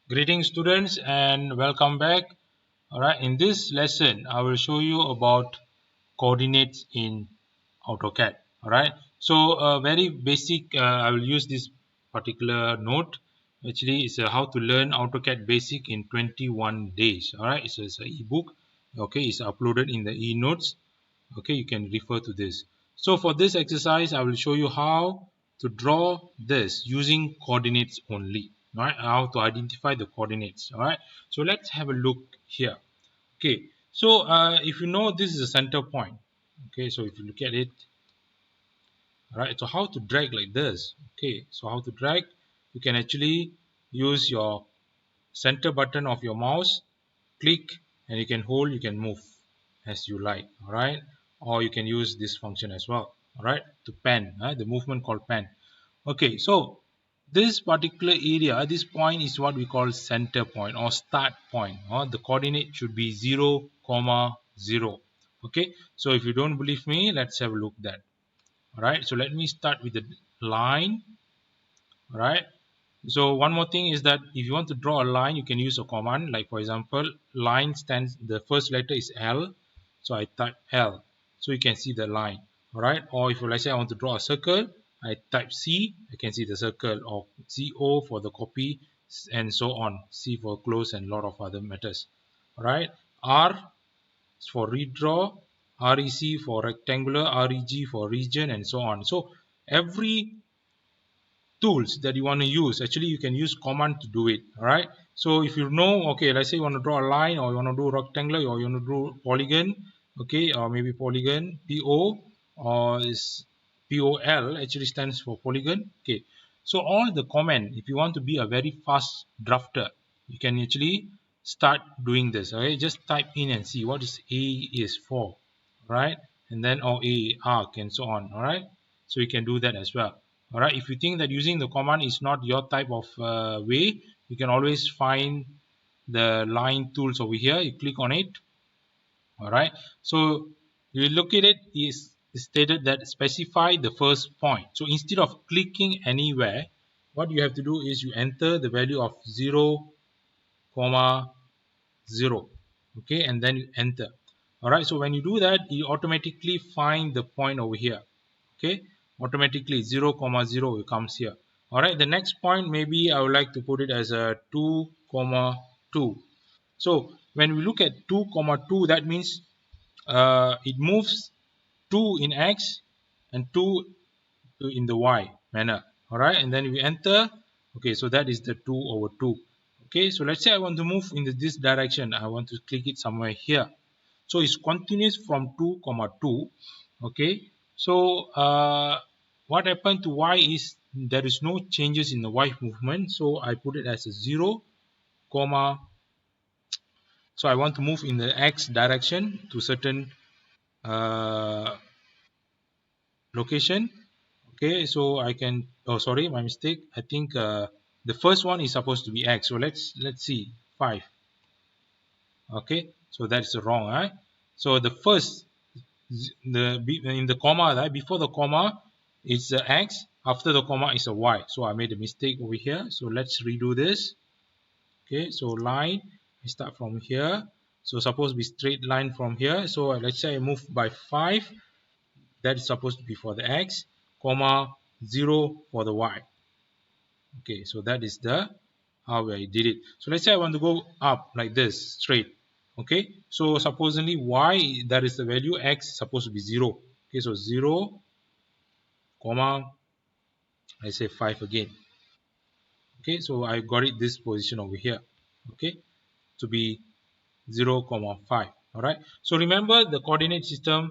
Greetings students and welcome back. Alright, in this lesson I will show you about coordinates in AutoCAD. Alright, so very basic, I will use this particular note. Actually, it's how to learn AutoCAD basic in 21 days. Alright, it's an ebook. Okay, it's uploaded in the e-notes. Okay, you can refer to this. So for this exercise I will show you how to draw this using coordinates only. Right, how to identify the coordinates. All right, so let's have a look here. Okay, so if you know, this is a center point. Okay, so if you look at it, all right, so how to drag like this. Okay, so how to drag, you can actually use your center button of your mouse, click, and you can hold, you can move as you like. All right, or you can use this function as well. All right, to pan, the movement called pan. Okay, so this particular area, this point is what we call center point or start point. The coordinate should be 0 comma 0. Okay, so if you don't believe me, let's have a look at that. All right, so let me start with the line. All right, so one more thing is that if you want to draw a line, you can use a command. Like for example, line stands, the first letter is L, so I type L, so you can see the line. All right, or if let's say I want to draw a circle, I type C, I can see the circle, or CO for the copy, and so on. C for close, and a lot of other matters. All right, R is for redraw, REC for rectangular, REG for region, and so on. So every tools that you want to use, actually you can use command to do it. All right, so if you know, okay, let's say you want to draw a line, or you want to do rectangular, or you want to do polygon, okay, or maybe polygon PO, or is POL actually stands for polygon. Okay, so all the command, if you want to be a very fast drafter, you can actually start doing this. Okay, just type in and see what is A is for, right? And then A arc and so on. All right, so you can do that as well. All right, if you think that using the command is not your type of way, you can always find the line tools over here. You click on it. All right, so you look at it, is stated that specify the first point. So instead of clicking anywhere, what you have to do is you enter the value of 0 comma 0. Okay, and then you enter. All right, so when you do that, you automatically find the point over here. Okay, automatically 0 comma 0 comes here. All right, the next point, maybe I would like to put it as a 2 comma 2. So when we look at 2 comma 2, that means it moves 2 in X and 2 in the Y manner. All right, and then we enter. Okay, so that is the 2 over 2. Okay, so let's say I want to move in this direction. I want to click it somewhere here. So it's continuous from 2 comma 2. Okay, so what happened to Y is there is no changes in the Y movement, so I put it as a 0 comma, so I want to move in the X direction to certain uh, location. Okay, so I can, oh sorry, my mistake, I think the first one is supposed to be X, so let's see, 5. Okay, so that's wrong, right? So the first, in the comma, right, before the comma it's a X, after the comma is a Y, so I made a mistake over here. So let's redo this. Okay, so line, I start from here, so suppose to be straight line from here. So let's say I move by 5, that is supposed to be for the X, comma 0 for the Y. Okay, so that is the how I did it. So let's say I want to go up like this straight. Okay, so supposedly Y, that is the value, X supposed to be 0. Okay, so 0 comma, I say 5 again. Okay, so I got it this position over here. Okay, to be 0 comma 5. All right, so remember the coordinate system.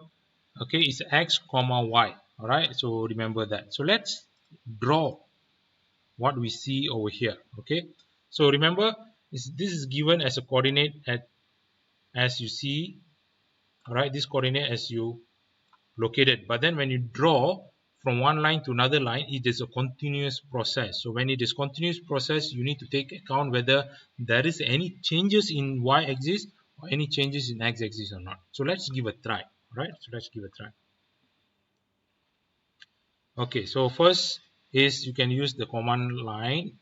Okay, is X comma Y. All right, so remember that. So let's draw what we see over here. Okay, so remember this is given as a coordinate at, as you see. All right, this coordinate as you located, but then when you draw from one line to another line, it is a continuous process. So when it is continuous process, you need to take account whether there is any changes in Y axis or any changes in X axis or not. So let's give a try. All right, so let's give a try. Okay, so first is you can use the command line.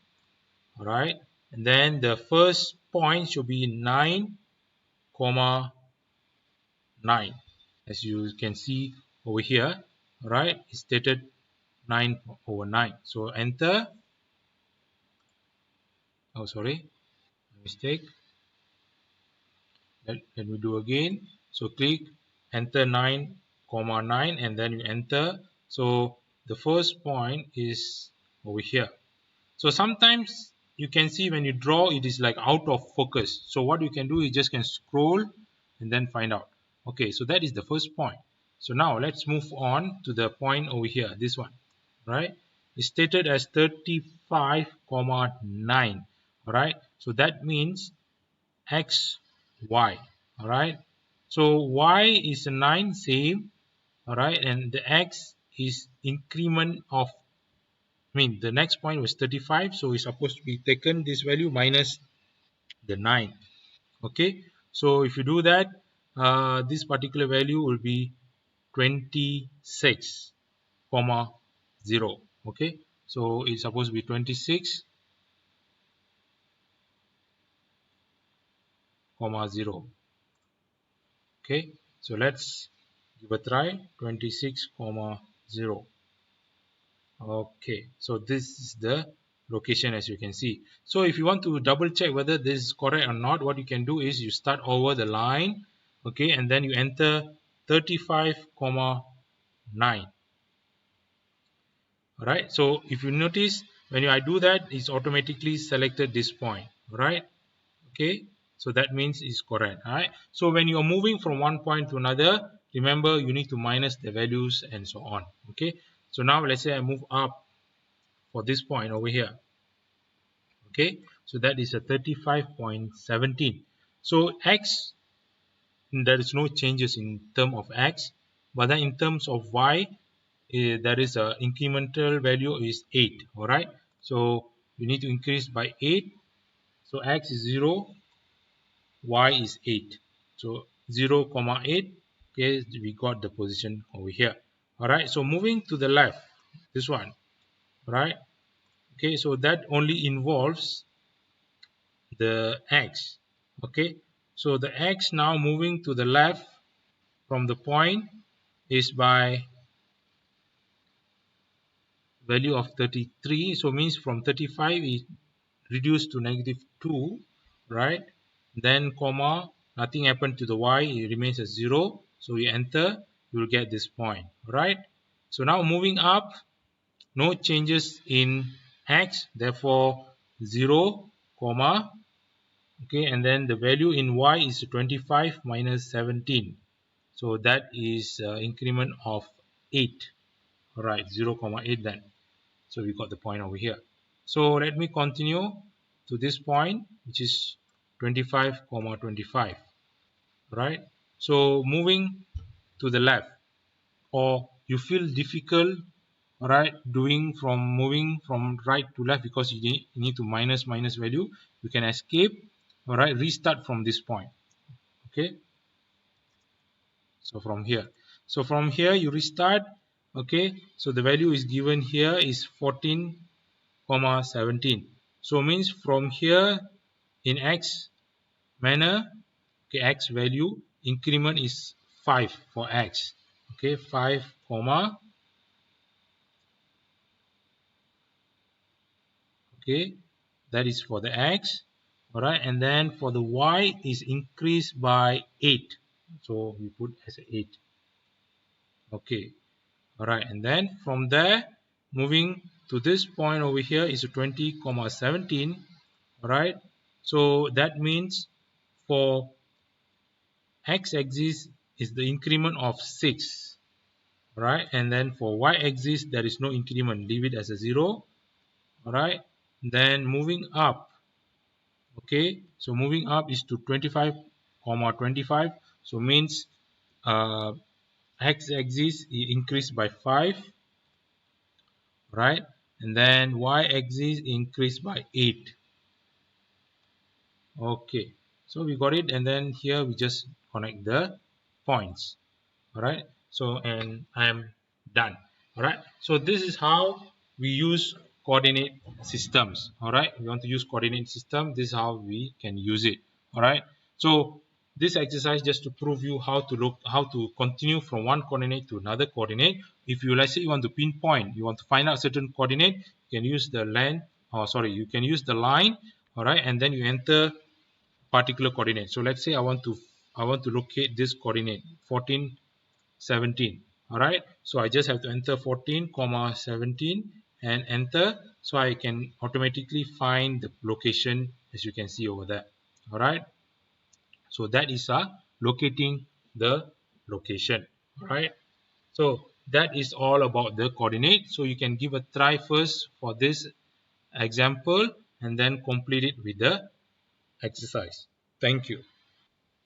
All right, and then the first point should be 9 comma 9, as you can see over here. Right, it's stated 9/9. So enter. Oh, sorry, mistake. Let me do again. So click enter 9 comma 9 and then you enter. So the first point is over here. So sometimes you can see when you draw it is like out of focus. So what you can do is just can scroll and then find out. Okay, so that is the first point. So now let's move on to the point over here, this one, right? It's stated as 35 comma 9. All right, so that means x y. All right, so y is a 9, same. All right, and the x is increment of, the next point was 35, so it's supposed to be taken this value minus the 9. Okay, so if you do that, this particular value will be 26 comma 0. Okay, so it's supposed to be 26 comma 0. Okay, so let's give a try. 26 comma 0. Okay, so this is the location, as you can see. So if you want to double check whether this is correct or not, what you can do is you start over the line, okay, and then you enter 35 comma 9. All right, so if you notice when I do that, it's automatically selected this point. All right, okay, so that means it's correct. All right, so when you are moving from one point to another, remember you need to minus the values and so on. Okay, so now let's say I move up for this point over here. Okay, so that is a 35.17. So x, there is no changes in term of x, but then in terms of y, there is a incremental value is 8. All right, so you need to increase by 8. So x is 0, y is 8. So 0 comma 8. Okay, we got the position over here. All right, so moving to the left, this one. Right, okay, so that only involves the x. Okay, so the x now moving to the left from the point is by value of 33. So means from 35 is reduced to -2, right? Then comma, nothing happened to the y, it remains as 0. So you enter, you will get this point, right? So now moving up, no changes in x, therefore 0 comma, okay, and then the value in y is 25 minus 17. So that is increment of 8. All right, 0 comma 8 then. So we got the point over here. So let me continue to this point, which is 25 comma 25. Right, so moving to the left, or you feel difficult, right, doing from moving from right to left because you need to minus value, you can escape. All right, restart from this point. Okay, so from here, you restart. Okay, so the value is given here is 14 comma 17. So means from here in x manner, okay, x value increment is 5 for x. Okay, 5 comma, okay, that is for the x. All right, and then for the y is increased by 8. So we put as 8. Okay, all right, and then from there moving to this point over here is 20 comma 17. All right, so that means for x-axis is the increment of 6. All right, and then for y-axis there is no increment, leave it as a 0. All right, then moving up, okay, so moving up is to 25 comma 25. So means x-axis increased by 5, right, and then y-axis increased by 8. Okay, so we got it, and then here we just connect the points. All right, so and I am done. All right, so this is how we use coordinate systems. All right, we want to use coordinate system. This is how we can use it. All right, so this exercise just to prove you how to continue from one coordinate to another coordinate. If you, let's say, you want to pinpoint, you want to find out certain coordinate, you can use the you can use the line. All right, and then you enter particular coordinate. So let's say I want to locate this coordinate 14, 17. All right, so I just have to enter 14 comma 17 and enter, so I can automatically find the location, as you can see over there. All right, so that is locating the location. All right, so that is all about the coordinate. So you can give a try first for this example and then complete it with the exercise. Thank you.